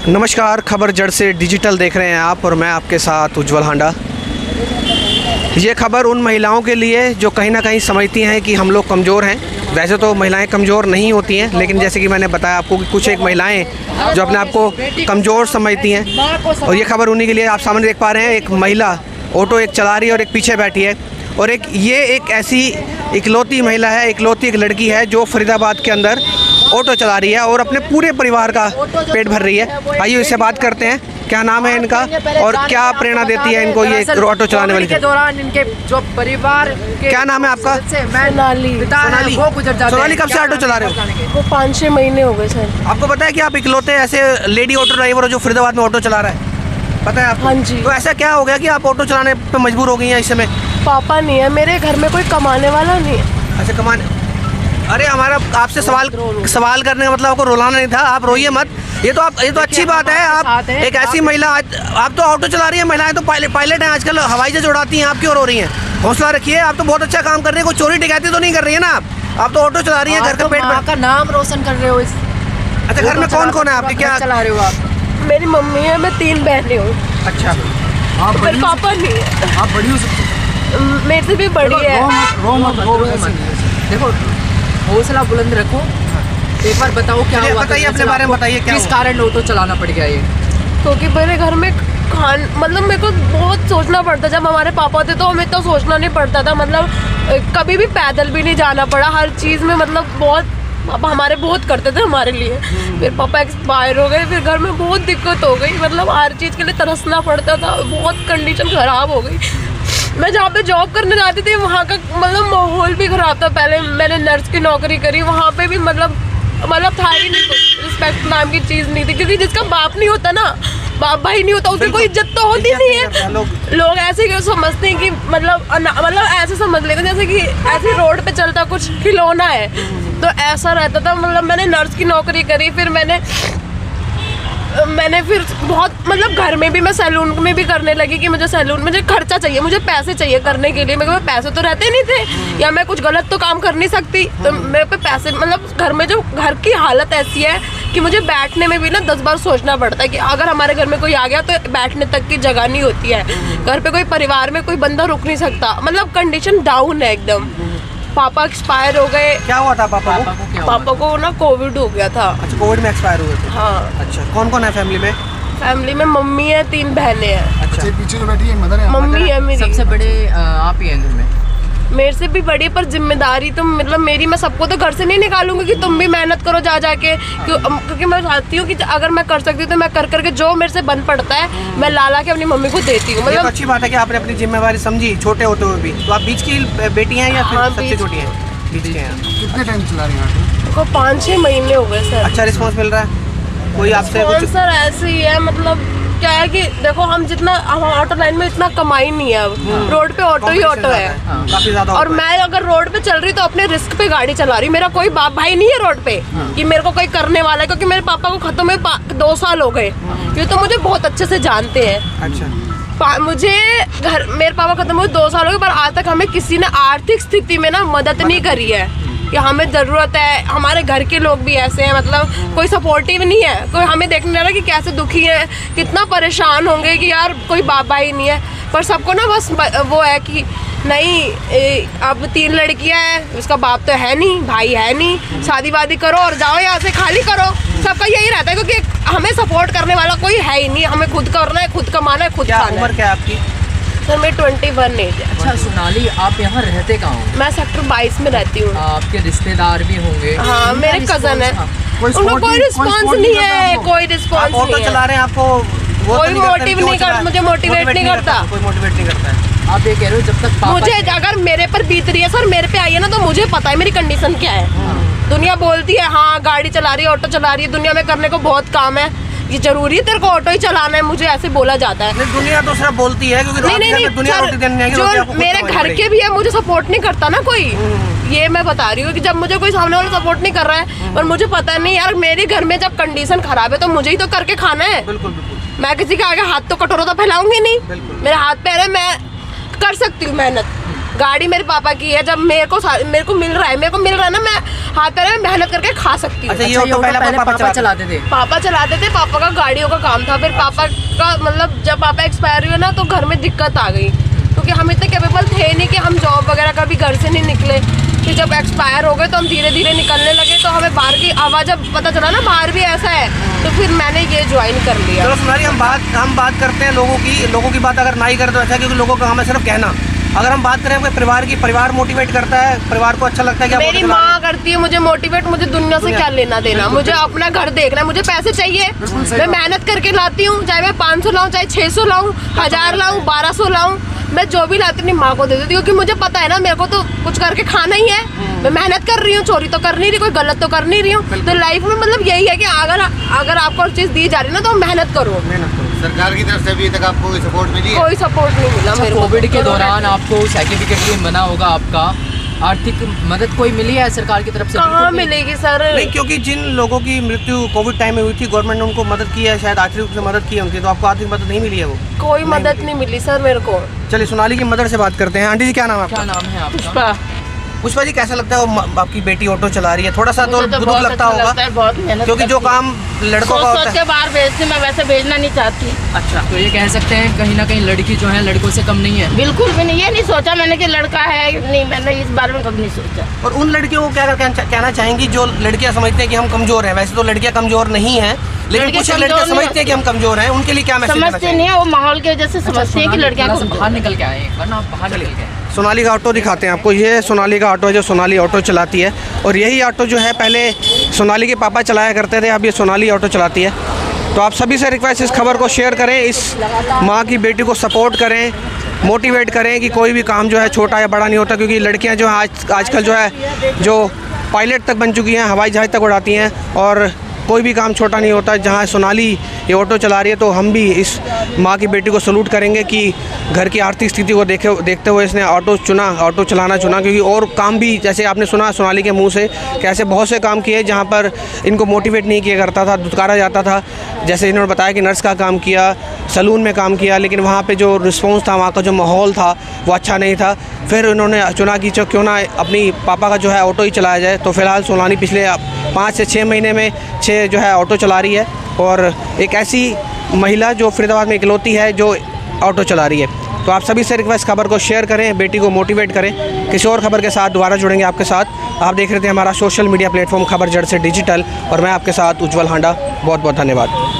नमस्कार, खबर जड़ से डिजिटल देख रहे हैं आप और मैं आपके साथ उज्जवल हांडा। ये खबर उन महिलाओं के लिए जो कहीं ना कहीं समझती हैं कि हम लोग कमज़ोर हैं। वैसे तो महिलाएं कमज़ोर नहीं होती हैं, लेकिन जैसे कि मैंने बताया आपको कि कुछ एक महिलाएं जो अपने आप को कमज़ोर समझती हैं। और ये खबर उन्हीं के लिए आप सामने देख पा रहे हैं। एक महिला ऑटो एक चला रही है और एक पीछे बैठी है। और ये एक ऐसी इकलौती महिला है, इकलौती एक लड़की है जो फरीदाबाद के अंदर ऑटो चला रही है और अपने पूरे परिवार का पेट भर रही है। आइए इससे बात करते हैं, क्या नाम है इनका और क्या प्रेरणा देती है इनको ये ऑटो चलाने वाली के दौरान इनके जो परिवार के क्या नाम है आपका? सोनाली, कब से ऑटो चला रहे हो? वो 5-6 महीने हो गए सर। आपको पता है कि आप इकलौते ऐसे लेडी ऑटो ड्राइवर हो जो फरीदाबाद में ऑटो चला रहा है? पता है आपको? हाँ जी। तो ऐसा क्या हो गया कि आप ऑटो चलाने पे मजबूर हो गई हैं इस समय? पापा नहीं है मेरे घर में, कोई कमाने वाला नहीं है। अच्छा, कमाने। अरे हमारा आपसे सवाल करने का मतलब आपको रुलाना नहीं था, आप रोइए मत। ये तो अच्छी बात है। आप एक ऐसी महिला, आप तो ऑटो चला रही हैं। महिलाएं तो पायलट हैं, आजकल हवाई जहाज उड़ाती हैं। आप क्यों रो रही हैं? हौसला रखिए, आप तो बहुत अच्छा काम कर रही हैं। कोई चोरी डकैती तो नहीं कर रही है ना आप तो ऑटो चला रही हैं, घर का पेट भर का नाम रोशन कर रहे हो। अच्छा, घर में कौन कौन है आपके? क्या चला रहे हो आप? मेरी मम्मी है, मैं 3 बहनें हूँ। अच्छा, मेरे पापा नहीं है। आप बड़ी हो सकती मेरे से भी बड़ी है। देखो, हौसला बुलंद रखो। एक बार बताओ क्या हुआ? बताइए, अपने बारे में बताइए, क्या किस कारण ऑटो चलाना पड़ गया ये? क्योंकि मेरे घर में मतलब मेरे को बहुत सोचना पड़ता। जब हमारे पापा थे तो हमें इतना सोचना नहीं पड़ता था। मतलब कभी भी पैदल भी नहीं जाना पड़ा। हर चीज़ में मतलब बहुत पापा हमारे बहुत करते थे हमारे लिए। फिर पापा एक्सपायर हो गए, फिर घर में बहुत दिक्कत हो गई। मतलब हर चीज़ के लिए तरसना पड़ता था। बहुत कंडीशन ख़राब हो गई। मैं जहाँ पे जॉब करने जाती थी वहाँ का मतलब माहौल भी ख़राब था। पहले मैंने नर्स की नौकरी करी, वहाँ पे भी मतलब था ही नहीं कुछ। रिस्पेक्ट नाम की चीज़ नहीं थी, क्योंकि जिसका बाप नहीं होता ना, बाप भाई नहीं होता, उसकी कोई इज्जत तो होती नहीं है। लोग ऐसे ही समझते हैं कि मतलब ऐसे समझ लेते हैं जैसे कि ऐसे रोड पे चलता कुछ खिलौना है। तो ऐसा रहता था। मतलब मैंने नर्स की नौकरी करी, फिर मैंने फिर बहुत मतलब घर में भी मैं सैलून में भी करने लगी कि मुझे सैलून, मुझे खर्चा चाहिए, मुझे पैसे चाहिए करने के लिए। मेरे पास पैसे तो रहते नहीं थे, या मैं कुछ गलत तो काम कर नहीं सकती। तो मेरे पे पैसे मतलब घर में जो घर की हालत ऐसी है कि मुझे बैठने में भी ना 10 बार सोचना पड़ता है कि अगर हमारे घर में कोई आ गया तो बैठने तक की जगह नहीं होती है। घर पे कोई परिवार में कोई बंदा रुक नहीं सकता। मतलब कंडीशन डाउन है एकदम। पापा एक्सपायर हो गए। क्या हुआ था पापा को? पापा को ना कोविड हो गया था। अच्छा, कोविड में एक्सपायर हुए थे? हाँ। अच्छा, कौन कौन है फैमिली में? फैमिली में मम्मी है, 3 बहनें हैं। अच्छा, पीछे जो बैठी है मदर है? मम्मी है मेरी। सबसे बड़े आप ही हैं घर में? मेरे से भी बड़ी, पर जिम्मेदारी तो मतलब मेरी। मैं सबको तो घर से नहीं निकालूंगी कि तुम भी मेहनत करो जा जाके, क्योंकि मैं चाहती हूँ कि अगर मैं कर सकती हूँ तो मैं कर करके जो मेरे से बन पड़ता है मैं ला के अपनी मम्मी को देती हूँ। मतलब अच्छी बात है कि आपने अपनी जिम्मेवारी समझी छोटे होते हुए भी। तो आप बीच की बेटी हैं या फिर सबसे छोटी हैं? बीच के हैं। कितने टाइम चला रही हैं? को 5-6 महीने हो गए सर। अच्छा रिस्पॉन्स मिल रहा है? कोई आपसे कुछ? सर ऐसे ही है, मतलब क्या है कि देखो हम ऑटो लाइन में इतना कमाई नहीं है। अब रोड पे ऑटो ही ऑटो है काफी ज्यादा। और मैं अगर रोड पे चल रही तो अपने रिस्क पे गाड़ी चला रही। मेरा कोई बाप भाई नहीं है रोड पे कि मेरे को कोई करने वाला है, क्योंकि मेरे पापा को खत्म हुए 2 साल हो गए। ये तो मुझे बहुत अच्छे से जानते हैं। अच्छा, मेरे पापा खत्म हुए 2 साल हो गए, पर आज तक हमें किसी ने आर्थिक स्थिति में ना मदद नहीं करी है कि हमें ज़रूरत है। हमारे घर के लोग भी ऐसे हैं, मतलब कोई सपोर्टिव नहीं है। कोई हमें देखने लगा कि कैसे दुखी है, कितना परेशान होंगे कि यार कोई बाप भाई नहीं है। पर सबको ना बस वो है कि नहीं, अब 3 लड़कियां हैं, उसका बाप तो है नहीं, भाई है नहीं, शादी वादी करो और जाओ यहाँ से, खाली करो। सबका यही रहता है, क्योंकि हमें सपोर्ट करने वाला कोई है ही नहीं। हमें खुद करना है, खुद कमाना है, खुद खाना है। उम्र क्या है आपकी? सर मेरी 21 एज है। अच्छा सोनाली, आप यहाँ रहते कहाँ हो? मैं सेक्टर 22 में रहती हूँ। आपके रिश्तेदार भी होंगे? हाँ, मेरे कजन है। उनको कोई रिस्पॉन्स नहीं है, कोई रिस्पॉन्स नहीं है। ऑटो चला रहे हैं, आपको कोई मोटिव नहीं करता, मुझे मोटिवेट नहीं करता। कोई मोटिवेट नहीं करता है। आप ये कह रहे हो जब तक मुझे अगर मेरे पर बीत रही है सर, मेरे पे आई है ना, तो मुझे पता है मेरी कंडीशन क्या है। दुनिया बोलती है हाँ गाड़ी चला रही है, ऑटो चला रही है, दुनिया में करने को बहुत काम है, ये जरूरी है तेरे को ऑटो ही चलाना है, मुझे ऐसे बोला जाता है। दुनिया तो सिर्फ बोलती है, क्योंकि नहीं दुनिया रोटी देने आएगी, जो मेरे घर के भी है मुझे सपोर्ट नहीं करता ना कोई। ये मैं बता रही हूँ कि जब मुझे कोई सामने वाला सपोर्ट नहीं कर रहा है, और मुझे पता नहीं यार मेरे घर में जब कंडीशन खराब है तो मुझे ही तो करके खाना है। बिल्कुल बिल्कुल। मैं किसी के आगे हाथ तो कटोरा तो फैलाऊंगी नहीं। मेरे हाथ पैर है, मैं कर सकती हूँ मेहनत। गाड़ी मेरे पापा की है। जब मेरे को मिल रहा है ना, मैं हाथ पैर में मेहनत करके खा सकती हूँ। अच्छा, ये ऑटो पहले पापा चलाते थे। पापा चलाते थे, पापा का गाड़ियों का काम था। फिर पापा का मतलब जब पापा एक्सपायर हुए ना तो घर में दिक्कत आ गई, क्योंकि हम इतने कैपेबल थे नहीं कि हम जॉब वगैरह कभी घर से नहीं निकले। फिर जब एक्सपायर हो गए तो हम धीरे धीरे निकलने लगे, तो हमें बाहर की आवाज़ जब पता चला ना बाहर भी ऐसा है, तो फिर मैंने ये ज्वाइन कर लिया। चलो सोनाली, हम बात करते हैं लोगों की बात अगर नहीं करें तो अच्छा, क्योंकि लोगों का काम है सिर्फ कहना। अगर हम बात करें अपने परिवार की, परिवार मोटिवेट करता है, परिवार को अच्छा लगता है कि मेरी माँ करती है मुझे मोटिवेट। मुझे दुनिया से क्या लेना देना, मुझे अपना घर देखना है, मुझे पैसे चाहिए, मैं मेहनत करके लाती हूँ। चाहे मैं 500 लाऊँ, चाहे 600 लाऊँ, 1000 लाऊँ, 1200 लाऊँ, मैं जो भी लाती अपनी माँ को दे देती हूँ, क्योंकि मुझे पता है ना मेरे को तो कुछ करके खाना ही है। मैं मेहनत कर रही हूँ, चोरी तो कर नहीं रही, कोई गलत तो कर नहीं रही हूँ। तो लाइफ में मतलब यही है कि अगर आपको चीज़ दी जा रही है ना तो मेहनत करो। सरकार की तरफ से अभी तक आपको कोई सपोर्ट मिली है? कोई सपोर्ट नहीं मिला मेरे को। कोविड के दौरान आपको सर्टिफिकेट भी बना होगा, आपका आर्थिक मदद कोई मिली है सरकार की तरफ से? कहाँ मिलेगी सर? नहीं, क्योंकि जिन लोगों की मृत्यु कोविड टाइम में हुई थी, गवर्नमेंट ने उनको मदद की है, शायद आर्थिक रूप से मदद की है उनकी, तो आपको आर्थिक मदद नहीं मिली है? वो कोई मदद नहीं मिली सर मेरे को। चलिए सोनाली की मदर से बात करते हैं। आंटी जी, क्या नाम है आपका? क्या नाम है आपका? पुष्पा जी, कैसा लगता है वो आपकी बेटी ऑटो चला रही है? थोड़ा सा तो दुख लगता होगा, बहुत मेहनत क्योंकि जो काम लड़कों का होता सोच है। के बाहर भेजती, मैं वैसे भेजना नहीं चाहती। अच्छा, तो ये कह सकते हैं कहीं ना कहीं लड़की जो है लड़कों से कम नहीं है? बिल्कुल भी नहीं, ये नहीं सोचा मैंने कि लड़का है नहीं, मैंने इस बारे में कभी नहीं सोचा। और उन लड़कियों को क्या कहना चाहेंगी जो लड़कियां समझते हैं कि हम कमजोर हैं? वैसे तो लड़कियां कमजोर नहीं हैं, लेकिन लड़कियां कुछ लड़कियां कमजोर समझते हैं कि हम कमजोर हैं, उनके लिए क्या मैसेज देना समझते चाहेंगे? नहीं है, वो माहौल की वजह से समझते हैं कि लड़कियां थोड़ा सा को बाहर निकल के आए, वरना आप बाहर निकल के आए। सोनाली का ऑटो दिखाते हैं आपको। ये सोनाली का ऑटो है जो सोनाली ऑटो चलाती है, और यही ऑटो जो है पहले सोनाली के पापा चलाया करते थे, अब ये सोनाली ऑटो चलाती है। तो आप सभी से रिक्वेस्ट, इस खबर को शेयर करें, इस माँ की बेटी को सपोर्ट करें, मोटिवेट करें कि कोई भी काम जो है छोटा या बड़ा नहीं होता, क्योंकि लड़कियाँ जो है आजकल जो है जो पायलट तक बन चुकी हैं, हवाई जहाज़ तक उड़ाती हैं, और कोई भी काम छोटा नहीं होता। जहाँ सोनाली ये ऑटो चला रही है, तो हम भी इस माँ की बेटी को सलूट करेंगे कि घर की आर्थिक स्थिति को देखते हुए इसने ऑटो चलाना चुना, क्योंकि और काम भी, जैसे आपने सुना सोनाली के मुंह से, कैसे बहुत से काम किए जहाँ पर इनको मोटिवेट नहीं किया करता था, दुत्कारा जाता था। जैसे इन्होंने बताया कि नर्स का काम किया, सलून में काम किया, लेकिन वहाँ पे जो रिस्पॉन्स था, वहाँ का जो माहौल था वो अच्छा नहीं था। फिर उन्होंने चुना कि क्यों ना अपनी पापा का जो है ऑटो ही चलाया जाए। तो फ़िलहाल सोनाली पिछले 5 से 6 महीने में 6 जो है ऑटो चला रही है, और एक ऐसी महिला जो फरीदाबाद में इकलौती है जो ऑटो चला रही है। तो आप सभी से रिक्वेस्ट, खबर को शेयर करें, बेटी को मोटिवेट करें। किसी और खबर के साथ दोबारा जुड़ेंगे आपके साथ। आप देख रहे थे हमारा सोशल मीडिया प्लेटफॉर्म खबर जड़ से डिजिटल, और मैं आपके साथ उज्जवल हांडा। बहुत बहुत धन्यवाद।